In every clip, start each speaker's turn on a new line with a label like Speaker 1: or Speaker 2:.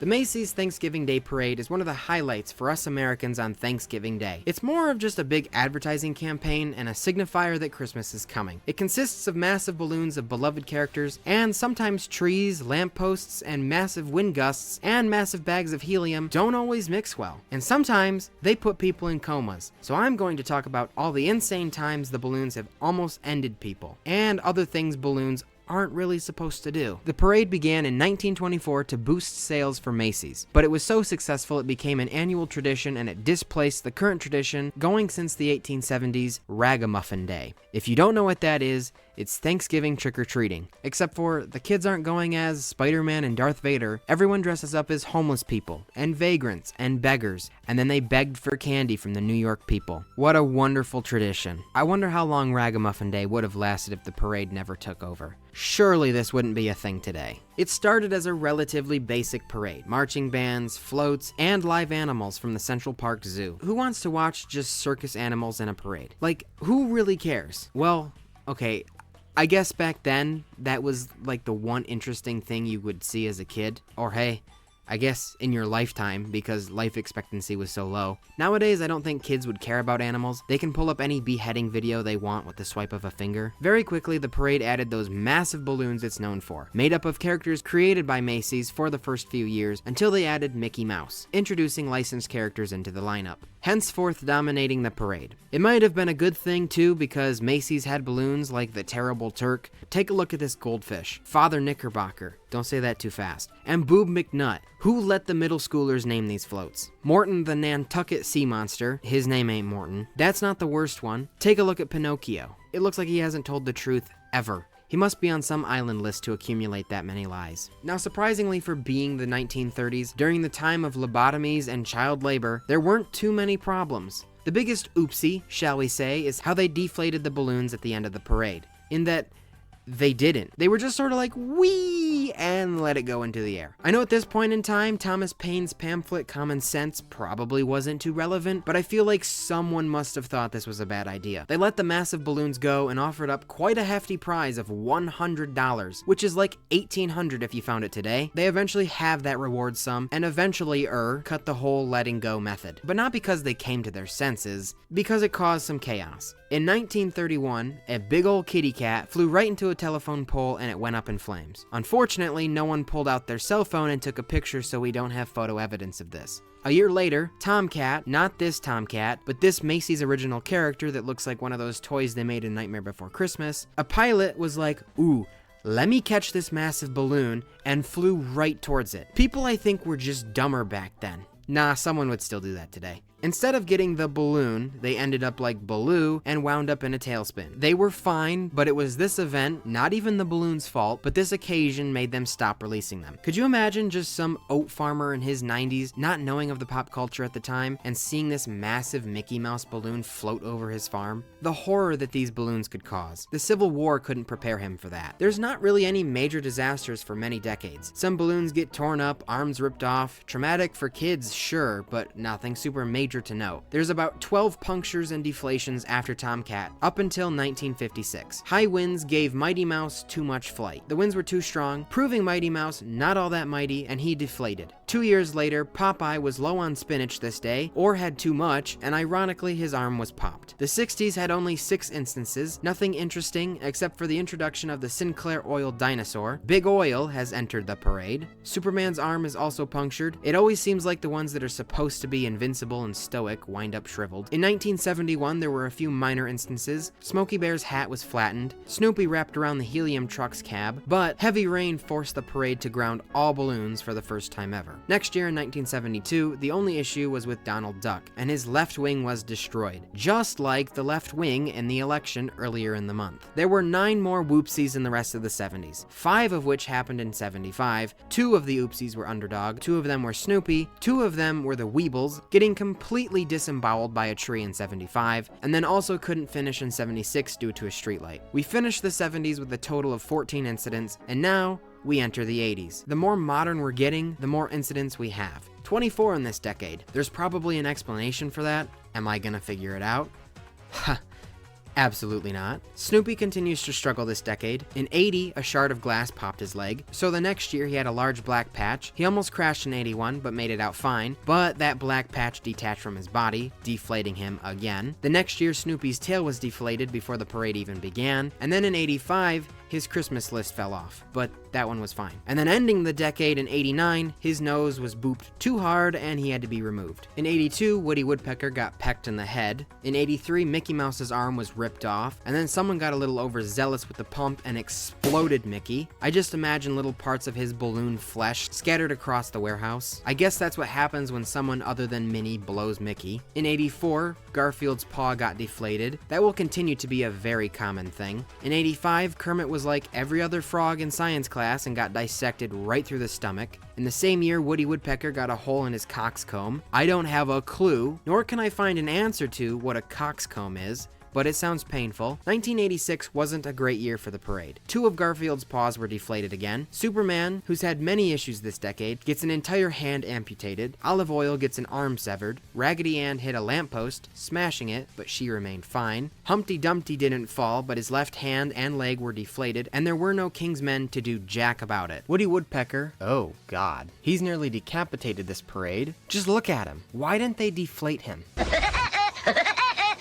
Speaker 1: The Macy's Thanksgiving Day Parade is one of the highlights for us Americans on Thanksgiving Day. It's more of just a big advertising campaign and a signifier that Christmas is coming. It consists of massive balloons of beloved characters, and sometimes trees, lampposts, and massive wind gusts, and massive bags of helium don't always mix well. And sometimes they put people in comas. So I'm going to talk about all the insane times the balloons have almost ended people, and other things balloons aren't really supposed to do. The parade began in 1924 to boost sales for Macy's, but it was so successful it became an annual tradition and it displaced the current tradition going since the 1870s, Ragamuffin Day. If you don't know what that is, it's Thanksgiving trick-or-treating. Except for the kids aren't going as Spider-Man and Darth Vader. Everyone dresses up as homeless people, and vagrants, and beggars, and then they begged for candy from the New York people. What a wonderful tradition. I wonder how long Ragamuffin Day would have lasted if the parade never took over. Surely this wouldn't be a thing today. It started as a relatively basic parade. Marching bands, floats, and live animals from the Central Park Zoo. Who wants to watch just circus animals in a parade? Like, who really cares? Well, okay, I guess back then, that was like the one interesting thing you would see as a kid. Or hey, I guess in your lifetime, because life expectancy was so low. Nowadays, I don't think kids would care about animals. They can pull up any beheading video they want with the swipe of a finger. Very quickly, the parade added those massive balloons it's known for, made up of characters created by Macy's for the first few years, until they added Mickey Mouse, introducing licensed characters into the lineup, henceforth dominating the parade. It might have been a good thing too, because Macy's had balloons like the Terrible Turk. Take a look at this goldfish, Father Knickerbocker, don't say that too fast, and Boob McNutt. Who let the middle schoolers name these floats? Morton the Nantucket Sea Monster, his name ain't Morton. That's not the worst one. Take a look at Pinocchio. It looks like he hasn't told the truth ever. He must be on some island list to accumulate that many lies. Now, surprisingly for being the 1930s, during the time of lobotomies and child labor, there weren't too many problems. The biggest oopsie, shall we say, is how they deflated the balloons at the end of the parade. In that, they didn't. They were just sort of like, whee, and let it go into the air. I know at this point in time, Thomas Paine's pamphlet Common Sense probably wasn't too relevant, but I feel like someone must have thought this was a bad idea. They let the massive balloons go and offered up quite a hefty prize of $100, which is like $1,800 if you found it today. They eventually have that reward sum, and eventually cut the whole letting go method. But not because they came to their senses, because it caused some chaos. In 1931, a big old kitty cat flew right into a telephone pole and it went up in flames. Unfortunately, no one pulled out their cell phone and took a picture, so we don't have photo evidence of this. A year later, Tomcat, not this Tomcat, but this Macy's original character that looks like one of those toys they made in Nightmare Before Christmas, a pilot was like, ooh, let me catch this massive balloon, and flew right towards it. People, I think, were just dumber back then. Nah, someone would still do that today. Instead of getting the balloon, they ended up like Baloo and wound up in a tailspin. They were fine, but it was this event, not even the balloon's fault, but this occasion made them stop releasing them. Could you imagine just some oat farmer in his 90s not knowing of the pop culture at the time and seeing this massive Mickey Mouse balloon float over his farm? The horror that these balloons could cause. The Civil War couldn't prepare him for that. There's not really any major disasters for many decades. Some balloons get torn up, arms ripped off. Traumatic for kids, sure, but nothing super major to note. There's about 12 punctures and deflations after Tomcat, up until 1956. High winds gave Mighty Mouse too much flight. The winds were too strong, proving Mighty Mouse not all that mighty, and he deflated. 2 years later, Popeye was low on spinach this day, or had too much, and ironically his arm was popped. The 60s had only 6 instances, nothing interesting except for the introduction of the Sinclair Oil dinosaur. Big Oil has entered the parade. Superman's arm is also punctured. It always seems like the ones that are supposed to be invincible and stoic wind up shriveled. In 1971, there were a few minor instances. Smokey Bear's hat was flattened. Snoopy wrapped around the helium truck's cab, but heavy rain forced the parade to ground all balloons for the first time ever. Next year in 1972, the only issue was with Donald Duck, and his left wing was destroyed, just like the left wing in the election earlier in the month. There were 9 more whoopsies in the rest of the 70s, 5 of which happened in 75. 2 of the oopsies were Underdog, 2 of them were Snoopy, 2 of them were the Weebles, getting completely disemboweled by a tree in 75, and then also couldn't finish in 76 due to a streetlight. We finished the 70s with a total of 14 incidents, and now we enter the 80s. The more modern we're getting, the more incidents we have. 24 in this decade. There's probably an explanation for that. Am I gonna figure it out? Absolutely not. Snoopy continues to struggle this decade. In 80, a shard of glass popped his leg, so the next year he had a large black patch. He almost crashed in 81, but made it out fine, but that black patch detached from his body, deflating him again. The next year, Snoopy's tail was deflated before the parade even began, and then in 85, his Christmas list fell off, but that one was fine. And then ending the decade in 89, his nose was booped too hard and he had to be removed. In 82, Woody Woodpecker got pecked in the head. In 83, Mickey Mouse's arm was ripped off, and then someone got a little overzealous with the pump and exploded Mickey. I just imagine little parts of his balloon flesh scattered across the warehouse. I guess that's what happens when someone other than Minnie blows Mickey. In 84, Garfield's paw got deflated. That will continue to be a very common thing. In 85, Kermit was like every other frog in science class and got dissected right through the stomach. In the same year, Woody Woodpecker got a hole in his coxcomb. I don't have a clue, nor can I find an answer to what a coxcomb is, but it sounds painful. 1986 wasn't a great year for the parade. 2 of Garfield's paws were deflated again. Superman, who's had many issues this decade, gets an entire hand amputated. Olive Oyl gets an arm severed. Raggedy Ann hit a lamppost, smashing it, but she remained fine. Humpty Dumpty didn't fall, but his left hand and leg were deflated, and there were no King's Men to do jack about it. Woody Woodpecker, oh god, he's nearly decapitated this parade. Just look at him. Why didn't they deflate him?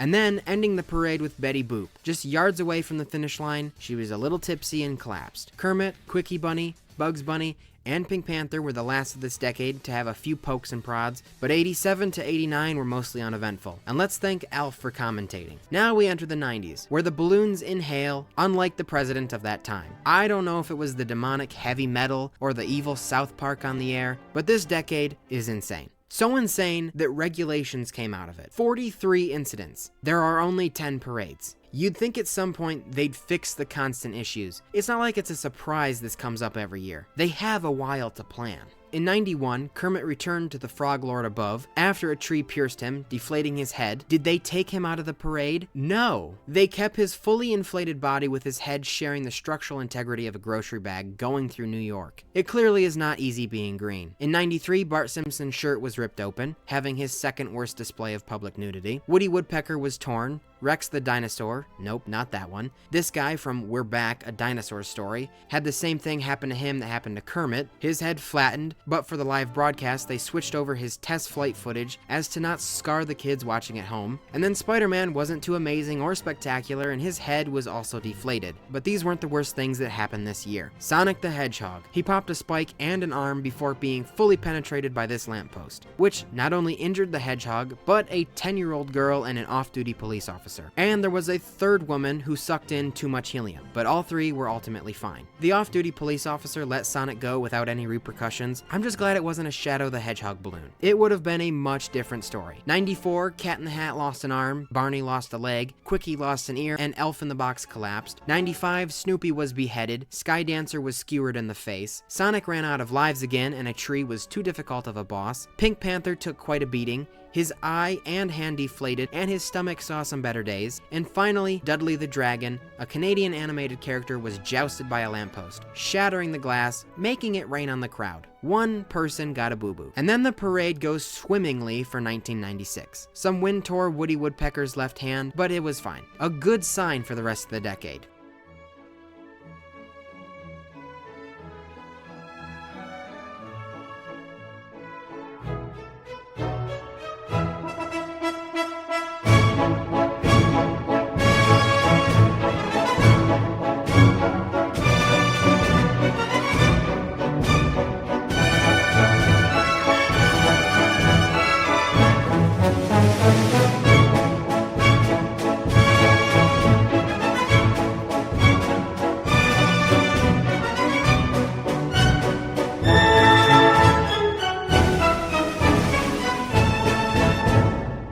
Speaker 1: And then, ending the parade with Betty Boop. Just yards away from the finish line, she was a little tipsy and collapsed. Kermit, Quickie Bunny, Bugs Bunny, and Pink Panther were the last of this decade to have a few pokes and prods, but 87 to 89 were mostly uneventful. And let's thank Alf for commentating. Now we enter the 90s, where the balloons inhale, unlike the president of that time. I don't know if it was the demonic heavy metal or the evil South Park on the air, but this decade is insane. So insane that regulations came out of it. 43 incidents. There are only 10 parades. You'd think at some point they'd fix the constant issues. It's not like it's a surprise this comes up every year. They have a while to plan. In 91, Kermit returned to the Frog Lord above after a tree pierced him, deflating his head. Did they take him out of the parade? No. They kept his fully inflated body with his head sharing the structural integrity of a grocery bag going through New York. It clearly is not easy being green. In 93, Bart Simpson's shirt was ripped open, having his second worst display of public nudity. Woody Woodpecker was torn. Rex the dinosaur, nope, not that one. This guy from We're Back, a Dinosaur Story, had the same thing happen to him that happened to Kermit. His head flattened, but for the live broadcast, they switched over his test flight footage as to not scar the kids watching at home. And then Spider-Man wasn't too amazing or spectacular, and his head was also deflated. But these weren't the worst things that happened this year. Sonic the Hedgehog. He popped a spike and an arm before being fully penetrated by this lamppost, which not only injured the hedgehog, but a 10-year-old girl and an off-duty police officer. And there was a third woman who sucked in too much helium, but all 3 were ultimately fine. The off-duty police officer let Sonic go without any repercussions. I'm just glad it wasn't a Shadow the Hedgehog balloon. It would have been a much different story. 94, Cat in the Hat lost an arm, Barney lost a leg, Quickie lost an ear, and Elf in the Box collapsed. 95, Snoopy was beheaded, Sky Dancer was skewered in the face, Sonic ran out of lives again, and a tree was too difficult of a boss. Pink Panther took quite a beating. His eye and hand deflated, and his stomach saw some better days. And finally, Dudley the Dragon, a Canadian animated character, was jousted by a lamppost, shattering the glass, making it rain on the crowd. One person got a boo-boo. And then the parade goes swimmingly for 1996. Some wind tore Woody Woodpecker's left hand, but it was fine. A good sign for the rest of the decade.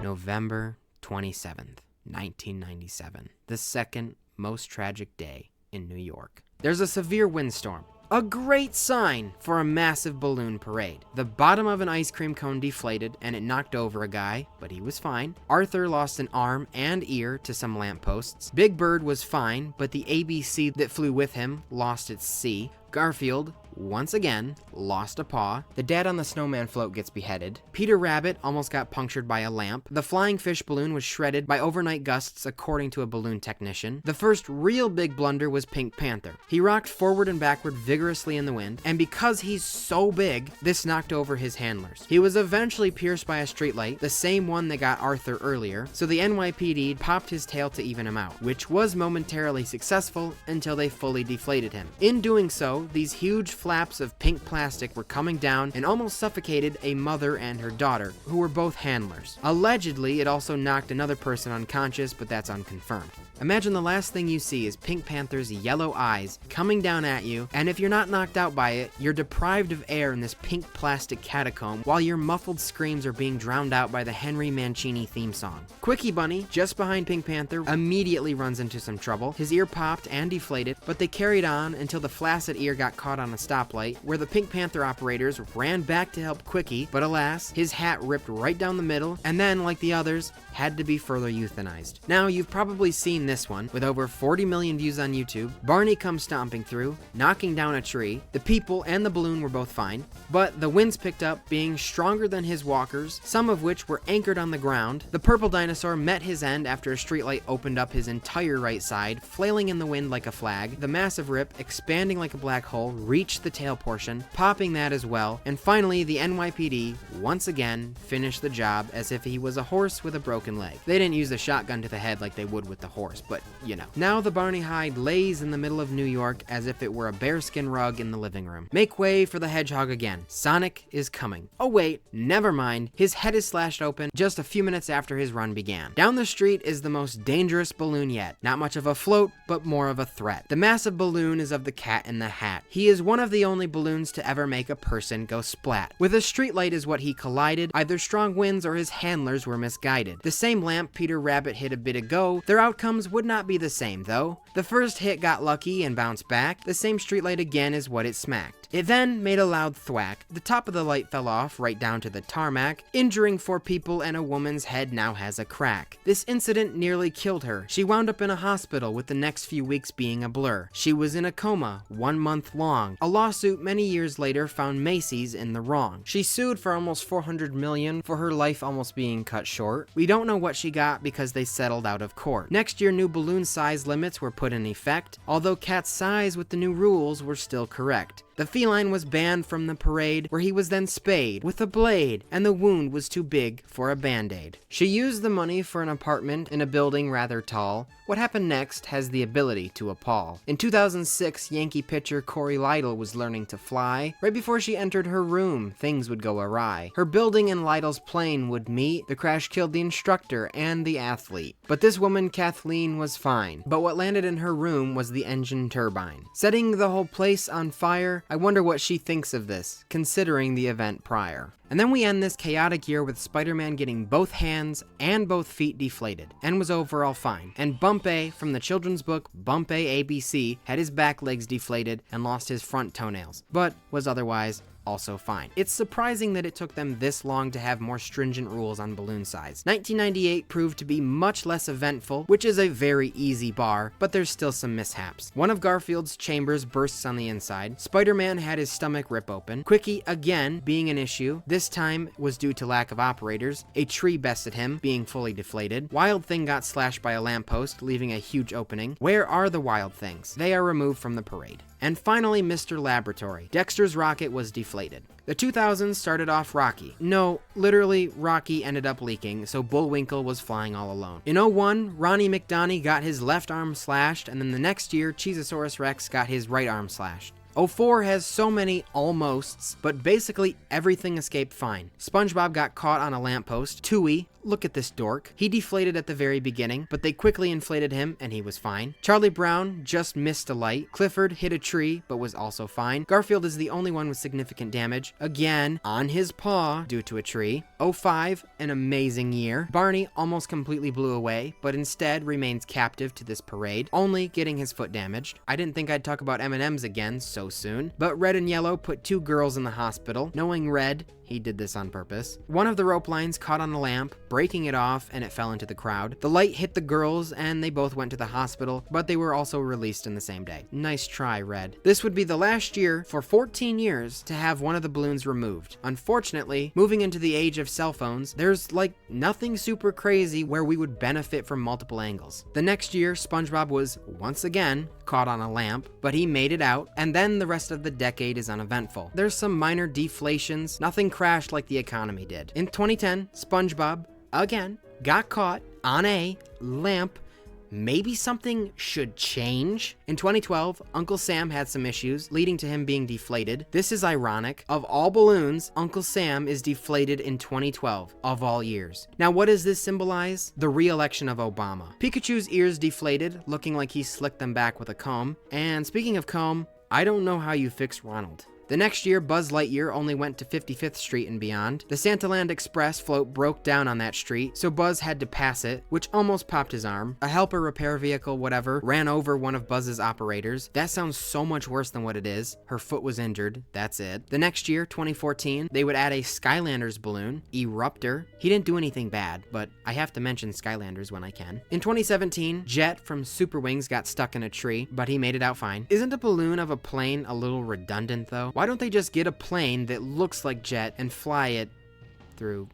Speaker 1: November 27th, 1997, the second most tragic day in New York. There's a severe windstorm. A great sign for a massive balloon parade. The bottom of an ice cream cone deflated and it knocked over a guy, but he was fine. Arthur lost an arm and ear to some lampposts. Big Bird was fine, but the ABC that flew with him lost its C. Garfield once again, lost a paw. The dad on the snowman float gets beheaded. Peter Rabbit almost got punctured by a lamp. The flying fish balloon was shredded by overnight gusts, according to a balloon technician. The first real big blunder was Pink Panther. He rocked forward and backward vigorously in the wind, and because he's so big, this knocked over his handlers. He was eventually pierced by a streetlight, the same one that got Arthur earlier, so the NYPD popped his tail to even him out, which was momentarily successful until they fully deflated him. In doing so, these huge flaps of pink plastic were coming down and almost suffocated a mother and her daughter, who were both handlers. Allegedly, it also knocked another person unconscious, but that's unconfirmed. Imagine the last thing you see is Pink Panther's yellow eyes coming down at you, and if you're not knocked out by it, you're deprived of air in this pink plastic catacomb while your muffled screams are being drowned out by the Henry Mancini theme song. Quickie Bunny, just behind Pink Panther, immediately runs into some trouble. His ear popped and deflated, but they carried on until the flaccid ear got caught on a stoplight, where the Pink Panther operators ran back to help Quickie, but alas, his hat ripped right down the middle, and then, like the others, had to be further euthanized. Now, you've probably seen this one, with over 40 million views on YouTube. Barney comes stomping through, knocking down a tree. The people and the balloon were both fine, but the winds picked up, being stronger than his walkers, some of which were anchored on the ground. The purple dinosaur met his end after a streetlight opened up his entire right side, flailing in the wind like a flag. The massive rip, expanding like a black hole, reached the tail portion, popping that as well, and finally the NYPD once again finished the job as if he was a horse with a broken leg. They didn't use a shotgun to the head like they would with the horse, but you know. Now the Barney hide lays in the middle of New York as if it were a bearskin rug in the living room. Make way for the hedgehog again. Sonic is coming. Oh wait, never mind. His head is slashed open just a few minutes after his run began. Down the street is the most dangerous balloon yet. Not much of a float, but more of a threat. The massive balloon is of the Cat in the Hat. He is one of the only balloons to ever make a person go splat. With a streetlight is what he collided. Either strong winds or his handlers were misguided. The same lamp Peter Rabbit hit a bit ago, their outcomes would not be the same though. The first hit got lucky and bounced back. The same streetlight again is what it smacked. It then made a loud thwack. The top of the light fell off right down to the tarmac, injuring 4 people, and a woman's head now has a crack. This incident nearly killed her. She wound up in a hospital, with the next few weeks being a blur. She was in a coma 1 month long. A lawsuit many years later found Macy's in the wrong. She sued for almost $400 million for her life almost being cut short. We don't know what she got because they settled out of court. Next year, new balloon size limits were put in effect, although Cat's size with the new rules were still correct. The feline was banned from the parade, where he was then spayed with a blade, and the wound was too big for a band-aid. She used the money for an apartment in a building rather tall. What happened next has the ability to appall. In 2006, Yankee pitcher Corey Lytle was learning to fly. Right before she entered her room, things would go awry. Her building and Lytle's plane would meet. The crash killed the instructor and the athlete. But this woman, Kathleen, was fine. But what landed in her room was the engine turbine, setting the whole place on fire. I wonder what she thinks of this, considering the event prior. And then we end this chaotic year with Spider-Man getting both hands and both feet deflated, and was overall fine. And Bump A from the children's book Bump A ABC had his back legs deflated and lost his front toenails, but was otherwise also fine. It's surprising that it took them this long to have more stringent rules on balloon size. 1998 proved to be much less eventful, which is a very easy bar, but there's still some mishaps. One of Garfield's chambers bursts on the inside. Spider-Man had his stomach rip open. Quickie, again, being an issue. This time was due to lack of operators. A tree bested him, being fully deflated. Wild Thing got slashed by a lamppost, leaving a huge opening. Where are the Wild Things? They are removed from the parade. And finally, Mr. Laboratory. Dexter's rocket was deflated. The 2000s started off rocky. No, literally, Rocky ended up leaking, so Bullwinkle was flying all alone. In 01, Ronnie McDonnie got his left arm slashed, and then the next year, Cheezosaurus Rex got his right arm slashed. 04 has so many almosts, but basically everything escaped fine. SpongeBob got caught on a lamppost. Tui, look at this dork. He deflated at the very beginning, but they quickly inflated him and he was fine. Charlie Brown just missed a light. Clifford hit a tree, but was also fine. Garfield is the only one with significant damage, again, on his paw due to a tree. 05, an amazing year. Barney almost completely blew away, but instead remains captive to this parade, only getting his foot damaged. I didn't think I'd talk about M&Ms again so soon, but Red and Yellow put 2 girls in the hospital. Knowing Red, He did this on purpose. One of the rope lines caught on a lamp, breaking it off, and it fell into the crowd. The light hit the girls, and they both went to the hospital, but they were also released in the same day. Nice try, Red. This would be the last year for 14 years to have one of the balloons removed. Unfortunately, moving into the age of cell phones, there's like nothing super crazy where we would benefit from multiple angles. The next year, SpongeBob was once again caught on a lamp, but he made it out, and then the rest of the decade is uneventful. There's some minor deflations, nothing crashed like the economy did. In 2010, SpongeBob, again, got caught on a lamp. Maybe something should change? In 2012, Uncle Sam had some issues, leading to him being deflated. This is ironic. Of all balloons, Uncle Sam is deflated in 2012, of all years. Now, what does this symbolize? The re-election of Obama. Pikachu's ears deflated, looking like he slicked them back with a comb. And speaking of comb, I don't know how you fix Ronald. The next year, Buzz Lightyear only went to 55th Street and beyond. The Santaland Express float broke down on that street, so Buzz had to pass it, which almost popped his arm. A helper repair vehicle, whatever, ran over one of Buzz's operators. That sounds so much worse than what it is. Her foot was injured. That's it. The next year, 2014, they would add a Skylanders balloon, Eruptor. He didn't do anything bad, but I have to mention Skylanders when I can. In 2017, Jet from Super Wings got stuck in a tree, but he made it out fine. Isn't a balloon of a plane a little redundant, though? Why don't they just get a plane that looks like Jet and fly it through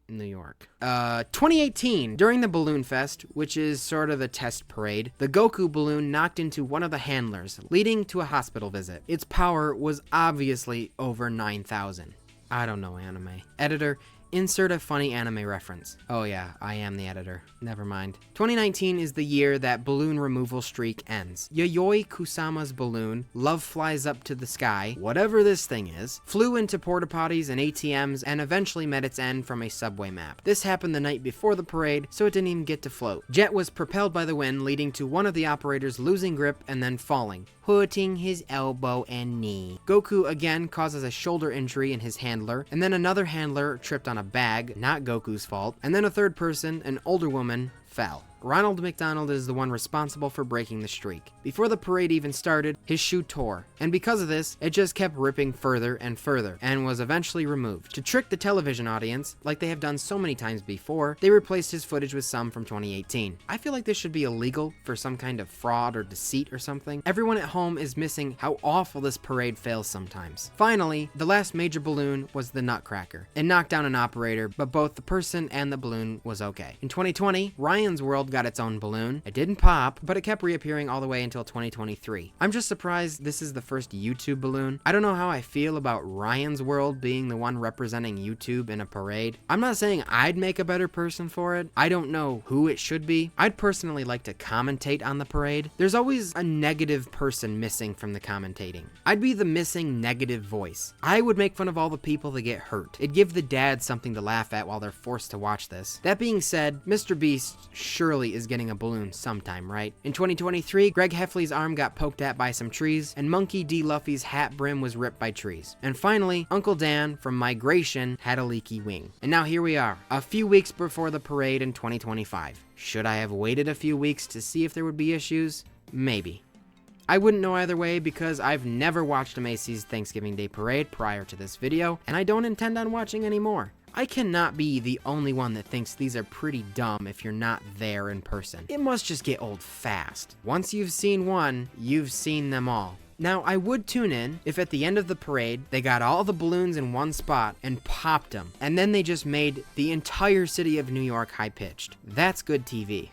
Speaker 1: New York? 2018, during the Balloon Fest, which is sort of the test parade, the Goku balloon knocked into one of the handlers, leading to a hospital visit. Its power was obviously over 9,000. I don't know anime. Editor, insert a funny anime reference. Oh yeah, I am the editor. Never mind. 2019 is the year that balloon removal streak ends. Yayoi Kusama's balloon, Love Flies Up to the Sky, whatever this thing is, flew into porta potties and ATMs and eventually met its end from a subway map. This happened the night before the parade, so it didn't even get to float. Jet was propelled by the wind, leading to one of the operators losing grip and then falling, hurting his elbow and knee. Goku again causes a shoulder injury in his handler, and then another handler tripped on a bag, not Goku's fault, and then a third person, an older woman, fell. Ronald McDonald is the one responsible for breaking the streak. Before the parade even started, his shoe tore, and because of this, it just kept ripping further and further, and was eventually removed. To trick the television audience, like they have done so many times before, they replaced his footage with some from 2018. I feel like this should be illegal for some kind of fraud or deceit or something. Everyone at home is missing how awful this parade fails sometimes. Finally, the last major balloon was the Nutcracker. It knocked down an operator, but both the person and the balloon was okay. In 2020, Ryan's World got its own balloon. It didn't pop, but it kept reappearing all the way until 2023. I'm just surprised this is the first YouTube balloon. I don't know how I feel about Ryan's World being the one representing YouTube in a parade. I'm not saying I'd make a better person for it. I don't know who it should be. I'd personally like to commentate on the parade. There's always a negative person missing from the commentating. I'd be the missing negative voice. I would make fun of all the people that get hurt. It'd give the dads something to laugh at while they're forced to watch this. That being said, Mr. Beast surely is getting a balloon sometime, right? In 2023, Greg Heffley's arm got poked at by some trees, and Monkey D. Luffy's hat brim was ripped by trees. And finally, Uncle Dan from Migration had a leaky wing. And now here we are, a few weeks before the parade in 2025. Should I have waited a few weeks to see if there would be issues? Maybe. I wouldn't know either way because I've never watched a Macy's Thanksgiving Day Parade prior to this video, and I don't intend on watching any more. I cannot be the only one that thinks these are pretty dumb if you're not there in person. It must just get old fast. Once you've seen one, you've seen them all. Now, I would tune in if at the end of the parade, they got all the balloons in one spot and popped them, and then they just made the entire city of New York high-pitched. That's good TV.